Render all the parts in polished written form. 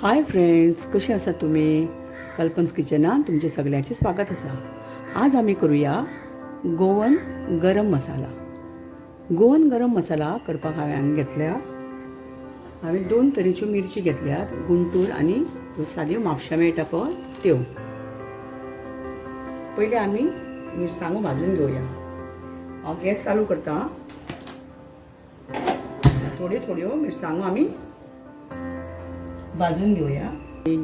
Hi friends, कसे आसा तुम्ही? कल्पन्स किचनात तुमचे सगळ्यांचे स्वागत आसा. आज आम्ही करूया गोवन गरम मसाला. गोवन गरम मसाला करपाक हांवें घेतल्या. हांवें 2 तरेच्यो मिरची घेतल्यात, गुंटूर आनी साद्यो म्हापशां मेळटा पळय त्यो. पयलीं आमी मिरसांगो भाजून घेवया. हांव गॅस चालू करता. थोड्यो मिरसांगो आमी भाजून घेवया.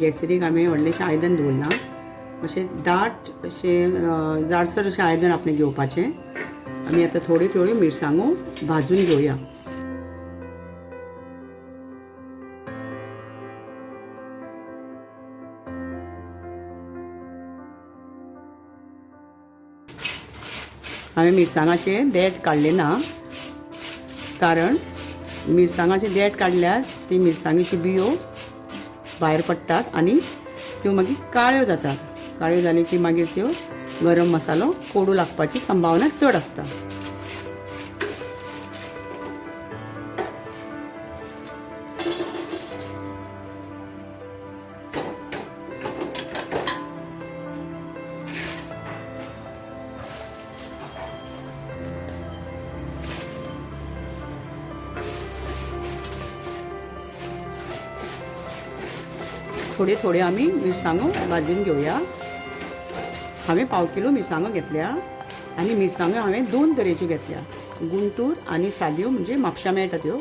गॅसरीक हांवें व्हडलेशें आयदन दवरलां. अशें दाट अशें जाडसर अशें आयदन आपणें घेवपाचें. आमी आतां थोड्यो मिरसांगो भाजून घेवया. हांवें मिरसांगाचे देठ काडले ना, कारण मिरसांगाचे देठ काडल्यार ती मिरसांगेची बियो भायर पडटात आनी त्यो मागीर काळ्यो जातात. काळ्यो जाल्यो की मागीर त्यो गरम मसालो कोडू लागपाची संभावना चड आसता. थोडे आमी मिरसांगो भाजून घेवया. हांवें पाव किलो मिरसांगो घेतल्या आनी मिरसांगो हांवें 2 तरेच्यो घेतल्या, गुंटूर आनी साद्यो म्हणजे म्हापशां मेळटा त्यो.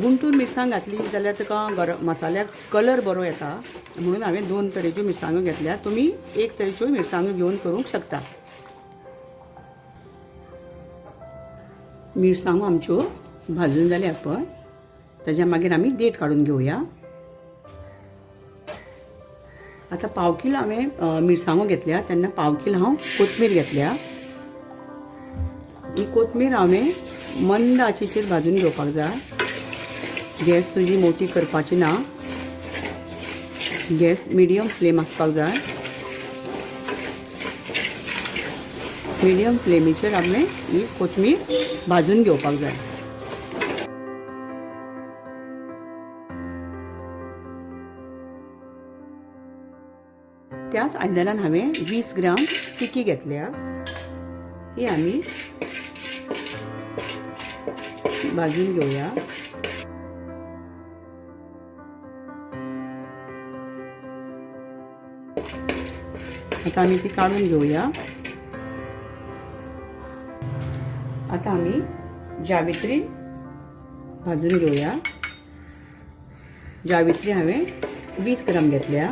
गुंटूर मिरसांग घातली जाल्यार ताका गरम मसाल्याक कलर बरो येता, म्हणून हांवें 2 तरेच्यो मिरसांगो घेतल्या. तुमी 1 तरेच्यो मिरसांगो घेवन करूंक शकता. मिरसांगो आमच्यो भाजून जाल्या पळय, ताच्या मागीर आमी देठ काडून घेवया. आता पाव किलो हांवें मिरसांगो घेतल्या, तेन्ना पाव किलो हांव कोथमीर घेतल्या. ही कोथमीर हांवें मंद आचेचेर भाजून घेवपाक जाय. गॅस तुजी मोठी करपाची ना, गॅस मिडियम फ्लेम आसपाक जाय. मिडियम फ्लेमीचेर हांवें ही कोथमीर भाजून घेवपाक जाय. त्याच आयदनान हांवें 20 ग्राम तिकी घेतल्या. ती आमी भाजून घेवया. आता आमी ती काडून घेवया. आता आमी जावित्री भाजून घेवया. जावित्री हांवें 20 ग्राम घेतल्या.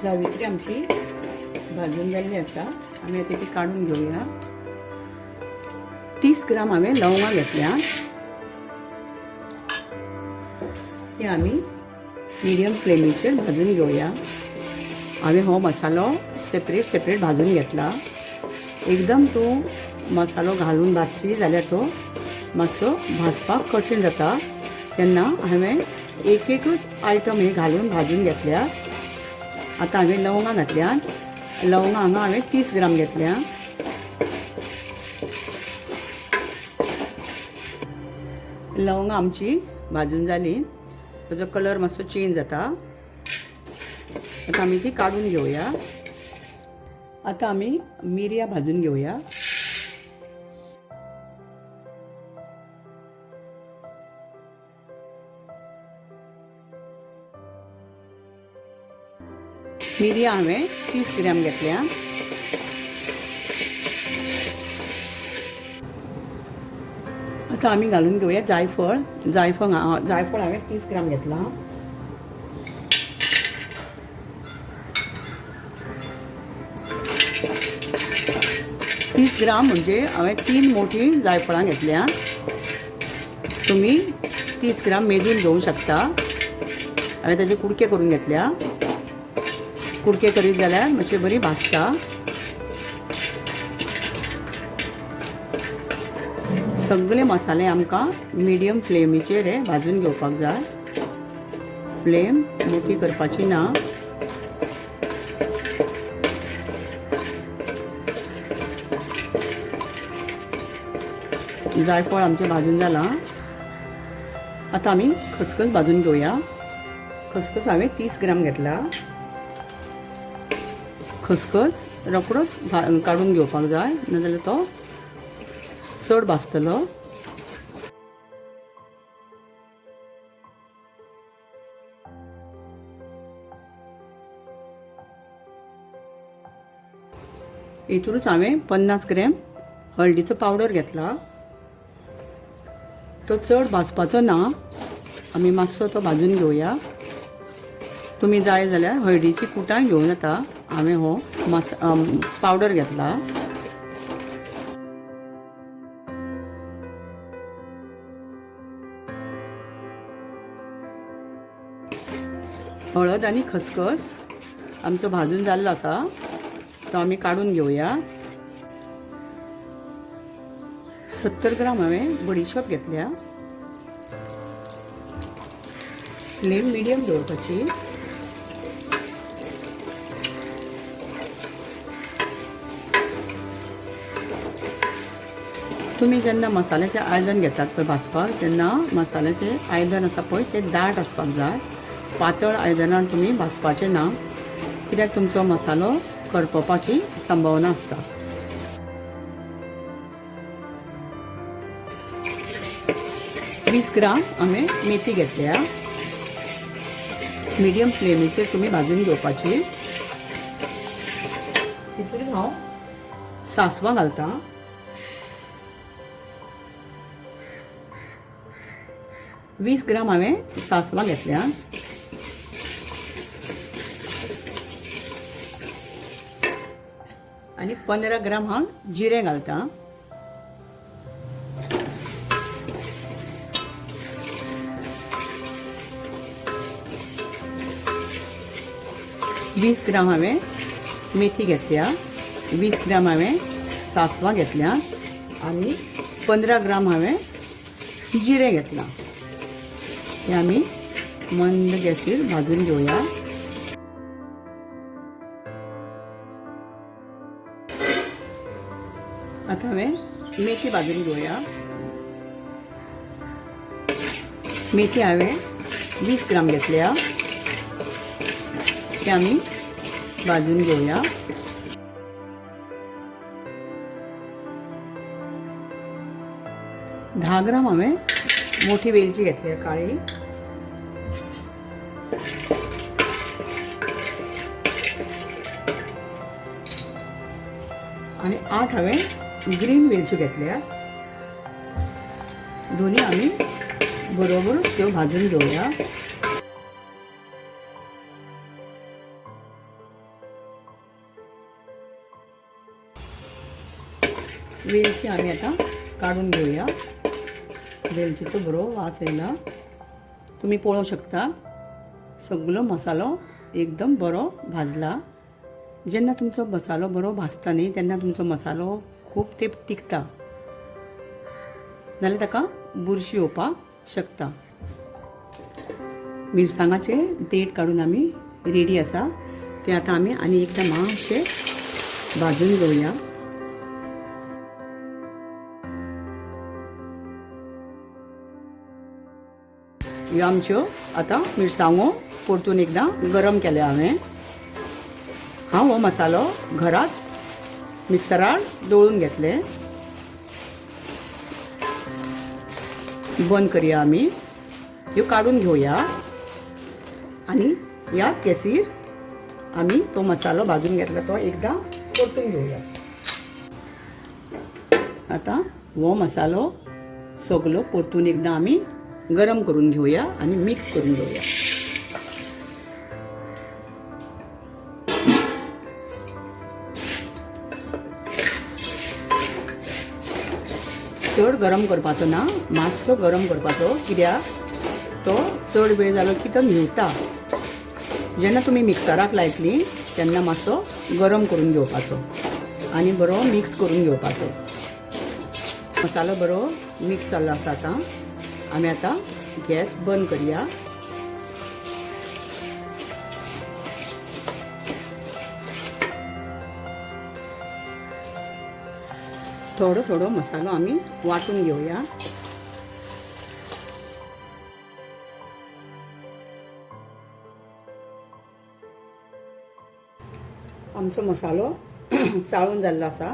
जावित्री आमची भाजून जाल्ली आसा. आमी आतां ती काडून घेवया. 30 ग्राम हांवें लवंगां घेतल्या. ती आमी मिडियम फ्लेमीचेर भाजून घेवया. हांवें हो मसालो सेपरेट भाजून घेतला. एकदम तूं मसालो घालून भाजशी जाल्यार तो मातसो भाजपाक कठीण जाता. तेन्ना हांवें एकूच आयटम हे घालून भाजून घेतल्या. आता हांवें लवंगां घातल्या. लवंगां हांगा हांवें 30 ग्राम घेतल्या. लवंगां आमची भाजून जाली. ताजो कलर मातसो चेंज जाता. आता आमी ती काडून घेवया. आता आमी मिरयां भाजून घेवया. मिरयां हांवें 30 ग्राम घेतल्या. आता आमी घालून घेवया जायफळ. जायफळ हांवें 30 ग्राम घेतला. तीस ग्राम म्हणजे हांवें 3 मोठी जायफळां घेतल्या. तुमी 30 ग्राम मेजून घेवंक शकता. हांवें ताजे कुडके करून घेतल्या. कुडके करीत जाल्यार मातशी बरी भाजता. सगळे मसाले आमकां मिडियम फ्लेमीचेर भाजून घेवपाक जाय. फ्लेम मोठी करपाची ना. जायफळ आमचे भाजून जाला. आता आम्ही खसखस भाजून घेऊया. खसखस हांवें 30 ग्राम घेतला. खसखस रोकडोच काढून घेवपाक जाय, नाजाल्यार तो चड भाजतलो. हितूनच हांवें 50 ग्रॅम हळदीचो पावडर घेतला. तो चड भाजपाचो ना, आमी मातसो तो भाजून घेवया. तुमी जाय जाल्यार हळदीची कुटां घेवं येता. हांवें हो पावडर घेतला. हळद आनी खसखस आमचो भाजून जाल्लो आसा, तो आमी काढून घेवया. 70 ग्राम हांवें बडीशॉप घेतल्या. फ्लेम मिडियम दवरपाची. तुम्ही जेन्ना मसाल्याचें आयदन घेतात पळय भाजपाक, तेन्ना मसाल्याचें आयदन आसा पळय तें दाट आसपाक जाय. पातळ आयदनान तुमी भाजपाचें ना, कित्याक तुमचो मसालो करपपाची संभावना आसता. वीस ग्राम हांवें मेथी घेतल्या. मिडियम फ्लेमीचेर तुमी भाजून घेवपाची. तितून हांव सासवां घालता. वीस ग्राम हांवें सासवां घेतल्या. आनी 15 ग्राम हांव जिरें घालता. वीस ग्राम हांवें मेथी घेतल्या. 20 ग्राम हांवें सासवां घेतल्या. आनी 15 ग्राम हांवें जिरें घेतलां. हे आमी मंद गॅसीर भाजून घेवया. आता हांवें मेथी भाजून घेवया. मेथी हांवें 20 ग्राम घेतल्या. ते आमी भाजून घेवया. धा ग्राम हांवें मोठी वेलची घेतली काळी. आणि 8 हांवें ग्रीन वेलच्यो घेतल्या. दोन्ही आमी बरोबर त्यो भाजून घेवया. वेलची आमी आता काढून घेवया. वेलचीचो बरो वास येयला. तुम्ही पळोवंक शकता सगळो मसालो एकदम बरो भाजला. जेन्ना तुमचो मसालो बरो भाजता न्ही, तेन्ना तुमचो मसालो खूब तेंप टिकता, नाल्यार ताका बुरशी येवपाक शकता. मिरसांगाचे देठ काडून आमी रेडी आसा. ते आतां आमी आनी एकदां मातशें भाजून घेवया. ह्यो आमच्यो आतां मिरसांगो परतून एकदां गरम केल्या हांवें. हांव हो मसालो घराच मिक्सरार दळून घेतले. बंद करया आमी. ह्यो काडून घेवया आनी ह्याच गॅसीर आमी तो मसालो भाजून घेतला तो एकदां परतून घेवया. आतां हो मसालो सगळो परतून एकदां आमी गरम करून घेवया आनी मिक्स करून घेवया. चड गरम करपाचो ना, मातसो गरम करपाचो, कित्याक तो चड वेळ जालो की तो न्हिवता. जेन्ना तुमी मिक्सराक लायतली तेन्ना मातसो गरम करून घेवपाचो आनी बरो मिक्स करून घेवपाचो. मसालो बरो मिक्स जाल्लो आसा. आतां आमी आतां गॅस बंद करया. थोडो थोडो मसालो आमी वाटून घेवया. आमचो मसालो चाळून जाल्लो आसा.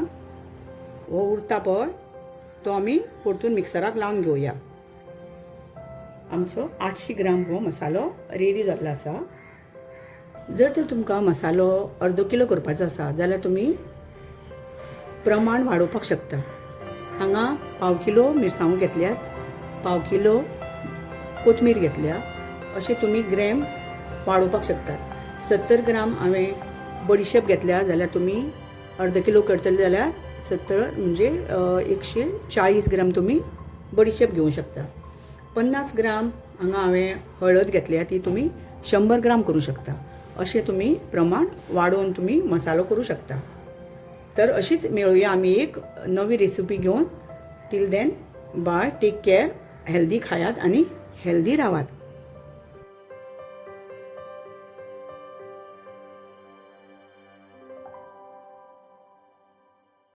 हो उरता पळय तो आमी परतून मिक्सराक लावन घेवया. आमचो 800 ग्राम हो मसालो रेडी जाल्लो आसा. जर तर तुमकां मसालो अर्दो किलो करपाचो आसा जाल्यार तुमी प्रमाण वाडोवपाक शकता. हांगा पाव किलो मिरसांगो घेतल्यात, पाव किलो कोथमीर घेतल्या. अशें तुमी ग्रॅम वाडोवपाक शकतात. 70 ग्राम हांवें बडिशेप घेतल्या जाल्यार तुमी अर्द किलो करतले जाल्यार 70 म्हणजे 140 ग्राम तुमी बडिशेप घेवंक शकता. 50 ग्राम हांगा हांवें हळद घेतल्या ती तुमी 100 ग्राम करूं शकता. अशें तुमी प्रमाण वाडोवन तुमी मसालो करूं शकता. तर अशीच मेळुया आमी एक नवी रेसिपी घेवन. Till then bye, take care, healthy खायात आणि हेल्दी रावात.